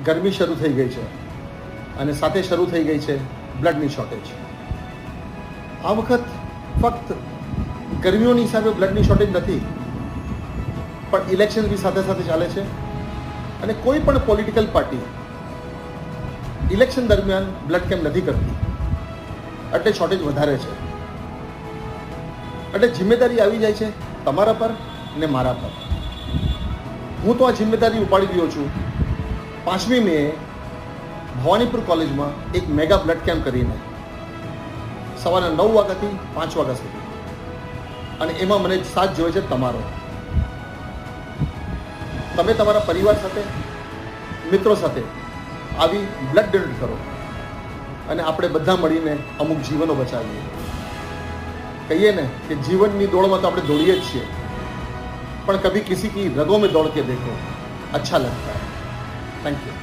ગરમી શરૂ થઈ ગઈ છે અને સાથે શરૂ થઈ ગઈ છે બ્લડની શોર્ટેજ. આ વખત ફક્ત ગરમીઓની હિસાબે બ્લડની શોર્ટેજ નથી, પણ ઇલેક્શન બી સાથે સાથે ચાલે છે અને કોઈ પણ પોલિટિકલ પાર્ટી ઇલેક્શન દરમિયાન બ્લડ કેમ્પ નથી કરતી, એટલે શોર્ટેજ વધારે છે. એટલે જિમ્મેદારી આવી જાય છે તમારા પર ને મારા પર. હું તો આ જિમ્મેદારી ઉપાડી રહ્યો છું. 5મી મે ભવાનીપુર કોલેજમાં એક મેગા બ્લડ કેમ્પ કરીને સવારના 9 વાગ્યાથી 5 વાગ્યા સુધી, અને એમાં મને સાથ જોઈએ છે તમારો. તમે તમારા પરિવાર સાથે, મિત્રો સાથે આવી બ્લડ ડોનેટ કરો અને આપણે બધા મળીને અમુક જીવનો બચાવીએ. કહીએ ને કે જીવનની દોડમાં તો આપણે દોડીએ જ છીએ, પણ કભી કિસી કી રગોं में दौड़ के देखो, अच्छा लगता है. Thank you.